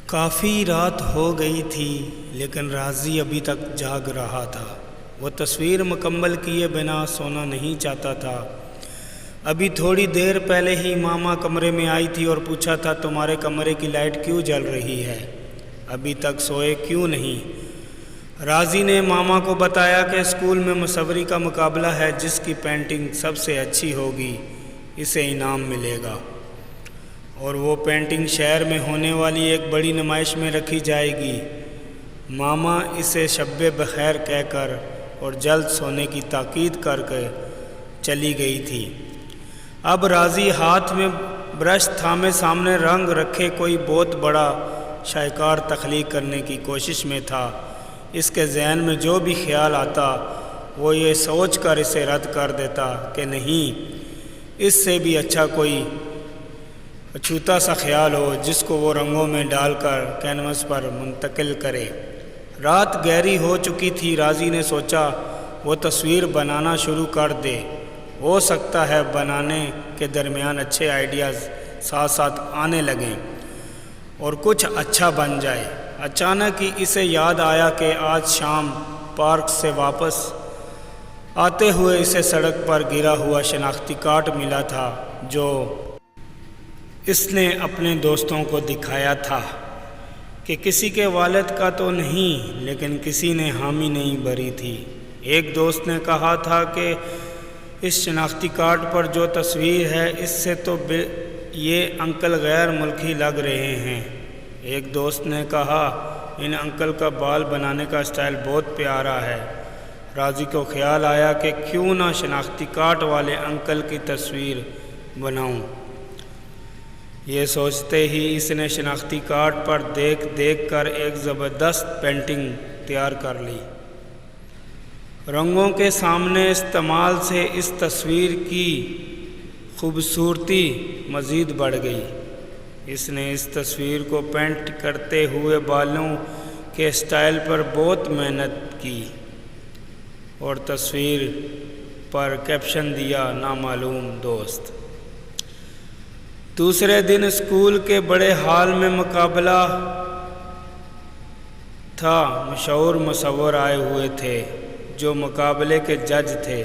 کافی رات ہو گئی تھی لیکن راضی ابھی تک جاگ رہا تھا۔ وہ تصویر مکمل کیے بنا سونا نہیں چاہتا تھا۔ ابھی تھوڑی دیر پہلے ہی ماما کمرے میں آئی تھی اور پوچھا تھا تمہارے کمرے کی لائٹ کیوں جل رہی ہے؟ ابھی تک سوئے کیوں نہیں؟ راضی نے ماما کو بتایا کہ اسکول میں مصوری کا مقابلہ ہے، جس کی پینٹنگ سب سے اچھی ہوگی اسے انعام ملے گا، اور وہ پینٹنگ شہر میں ہونے والی ایک بڑی نمائش میں رکھی جائے گی۔ ماما اسے شب بخیر کہہ کر اور جلد سونے کی تاکید کر کے چلی گئی تھی۔ اب راضی ہاتھ میں برش تھامے سامنے رنگ رکھے کوئی بہت بڑا شاہکار تخلیق کرنے کی کوشش میں تھا۔ اس کے ذہن میں جو بھی خیال آتا وہ یہ سوچ کر اسے رد کر دیتا کہ نہیں، اس سے بھی اچھا کوئی اچھوتا سا خیال ہو جس کو وہ رنگوں میں ڈال کر کینوس پر منتقل کرے۔ رات گہری ہو چکی تھی۔ راضی نے سوچا وہ تصویر بنانا شروع کر دے، ہو سکتا ہے بنانے کے درمیان اچھے آئیڈیاز ساتھ ساتھ آنے لگیں اور کچھ اچھا بن جائے۔ اچانک ہی اسے یاد آیا کہ آج شام پارک سے واپس آتے ہوئے اسے سڑک پر گرا ہوا شناختی کارڈ ملا تھا جو اس نے اپنے دوستوں کو دکھایا تھا کہ کسی کے والد کا تو نہیں، لیکن کسی نے حامی نہیں بھری تھی۔ ایک دوست نے کہا تھا کہ اس شناختی کارڈ پر جو تصویر ہے اس سے تو یہ انکل غیر ملکی لگ رہے ہیں۔ ایک دوست نے کہا ان انکل کا بال بنانے کا اسٹائل بہت پیارا ہے۔ راضی کو خیال آیا کہ کیوں نہ شناختی کارڈ والے انکل کی تصویر بناؤں۔ یہ سوچتے ہی اس نے شناختی کارڈ پر دیکھ کر ایک زبردست پینٹنگ تیار کر لی۔ رنگوں کے سامنے استعمال سے اس تصویر کی خوبصورتی مزید بڑھ گئی۔ اس نے اس تصویر کو پینٹ کرتے ہوئے بالوں کے اسٹائل پر بہت محنت کی اور تصویر پر کیپشن دیا نامعلوم دوست۔ دوسرے دن اسکول کے بڑے ہال میں مقابلہ تھا۔ مشہور مصور آئے ہوئے تھے جو مقابلے کے جج تھے۔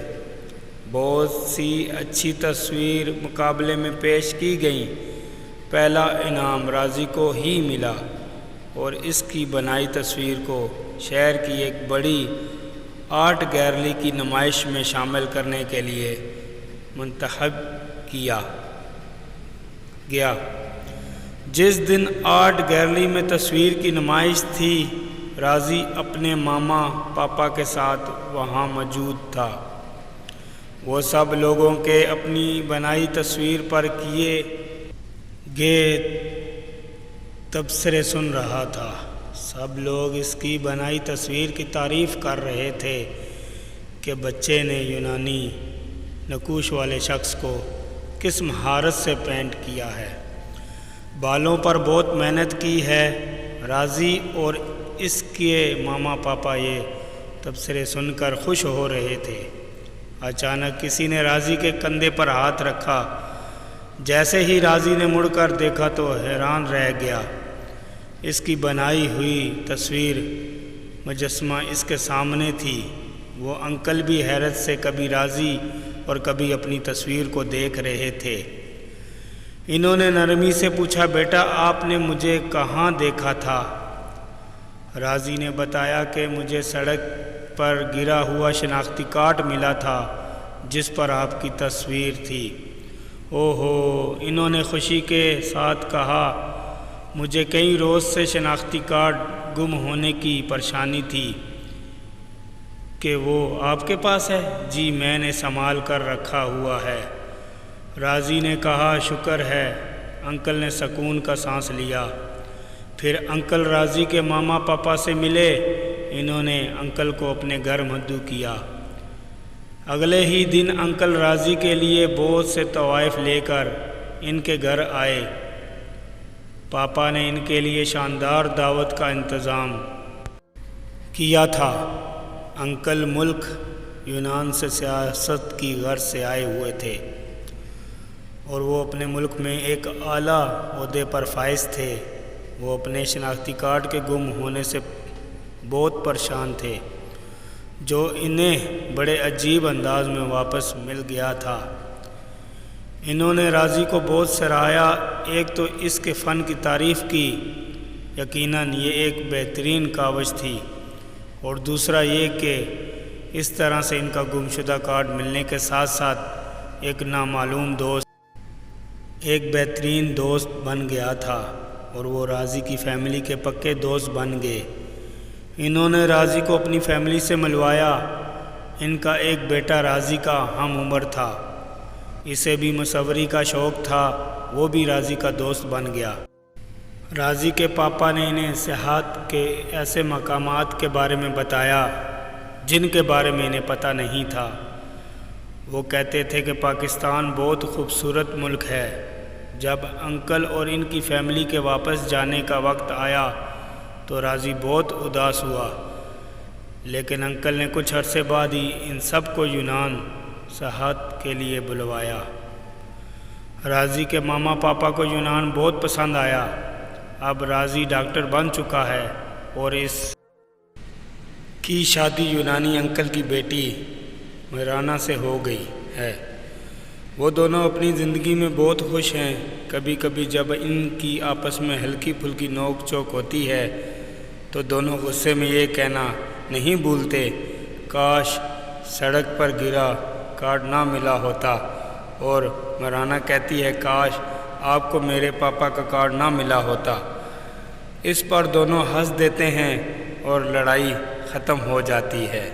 بہت سی اچھی تصویر مقابلے میں پیش کی گئیں۔ پہلا انعام راضی کو ہی ملا اور اس کی بنائی تصویر کو شہر کی ایک بڑی آرٹ گیلری کی نمائش میں شامل کرنے کے لیے منتخب کیا گیا۔ جس دن آرٹ گیلری میں تصویر کی نمائش تھی، راضی اپنے ماما پاپا کے ساتھ وہاں موجود تھا۔ وہ سب لوگوں کے اپنی بنائی تصویر پر کیے گئے تبصرے سن رہا تھا۔ سب لوگ اس کی بنائی تصویر کی تعریف کر رہے تھے کہ بچے نے یونانی نقوش والے شخص کو کس مہارت سے پینٹ کیا ہے، بالوں پر بہت محنت کی ہے۔ راضی اور اس کے ماما پاپا یہ تبصرے سن کر خوش ہو رہے تھے۔ اچانک کسی نے راضی کے کندھے پر ہاتھ رکھا۔ جیسے ہی راضی نے مڑ کر دیکھا تو حیران رہ گیا۔ اس کی بنائی ہوئی تصویر مجسمہ اس کے سامنے تھی۔ وہ انکل بھی حیرت سے کبھی راضی اور کبھی اپنی تصویر کو دیکھ رہے تھے۔ انہوں نے نرمی سے پوچھا بیٹا آپ نے مجھے کہاں دیکھا تھا؟ راضی نے بتایا کہ مجھے سڑک پر گرا ہوا شناختی کارڈ ملا تھا جس پر آپ کی تصویر تھی۔ اوہو، انہوں نے خوشی کے ساتھ کہا، مجھے کئی روز سے شناختی کارڈ گم ہونے کی پریشانی تھی کہ وہ آپ کے پاس ہے؟ جی میں نے سنبھال کر رکھا ہوا ہے۔ راضی نے کہا شکر ہے۔ انکل نے سکون کا سانس لیا۔ پھر انکل راضی کے ماما پاپا سے ملے۔ انہوں نے انکل کو اپنے گھر مدعو کیا۔ اگلے ہی دن انکل راضی کے لیے بہت سے تحائف لے کر ان کے گھر آئے۔ پاپا نے ان کے لیے شاندار دعوت کا انتظام کیا تھا۔ انکل ملک یونان سے سیاست کی غرض سے آئے ہوئے تھے اور وہ اپنے ملک میں ایک اعلیٰ عہدے پر فائز تھے۔ وہ اپنے شناختی کارڈ کے گم ہونے سے بہت پریشان تھے، جو انہیں بڑے عجیب انداز میں واپس مل گیا تھا۔ انہوں نے راضی کو بہت سراہا، ایک تو اس کے فن کی تعریف کی، یقیناً یہ ایک بہترین کاوش تھی، اور دوسرا یہ کہ اس طرح سے ان کا گمشدہ کارڈ ملنے کے ساتھ ساتھ ایک نامعلوم دوست ایک بہترین دوست بن گیا تھا، اور وہ راضی کی فیملی کے پکے دوست بن گئے۔ انہوں نے راضی کو اپنی فیملی سے ملوایا۔ ان کا ایک بیٹا راضی کا ہم عمر تھا، اسے بھی مصوری کا شوق تھا، وہ بھی راضی کا دوست بن گیا۔ راضی کے پاپا نے انہیں سیاحت کے ایسے مقامات کے بارے میں بتایا جن کے بارے میں انہیں پتہ نہیں تھا۔ وہ کہتے تھے کہ پاکستان بہت خوبصورت ملک ہے۔ جب انکل اور ان کی فیملی کے واپس جانے کا وقت آیا تو راضی بہت اداس ہوا، لیکن انکل نے کچھ عرصے بعد ہی ان سب کو یونان سیاحت کے لیے بلوایا۔ راضی کے ماما پاپا کو یونان بہت پسند آیا۔ اب راضی ڈاکٹر بن چکا ہے اور اس کی شادی یونانی انکل کی بیٹی میرانا سے ہو گئی ہے۔ وہ دونوں اپنی زندگی میں بہت خوش ہیں۔ کبھی کبھی جب ان کی آپس میں ہلکی پھلکی نوک چوک ہوتی ہے تو دونوں غصے میں یہ کہنا نہیں بھولتے، کاش سڑک پر گرا کارڈ نہ ملا ہوتا، اور میرانا کہتی ہے کاش آپ کو میرے پاپا کا کارڈ نہ ملا ہوتا۔ اس پر دونوں ہنس دیتے ہیں اور لڑائی ختم ہو جاتی ہے۔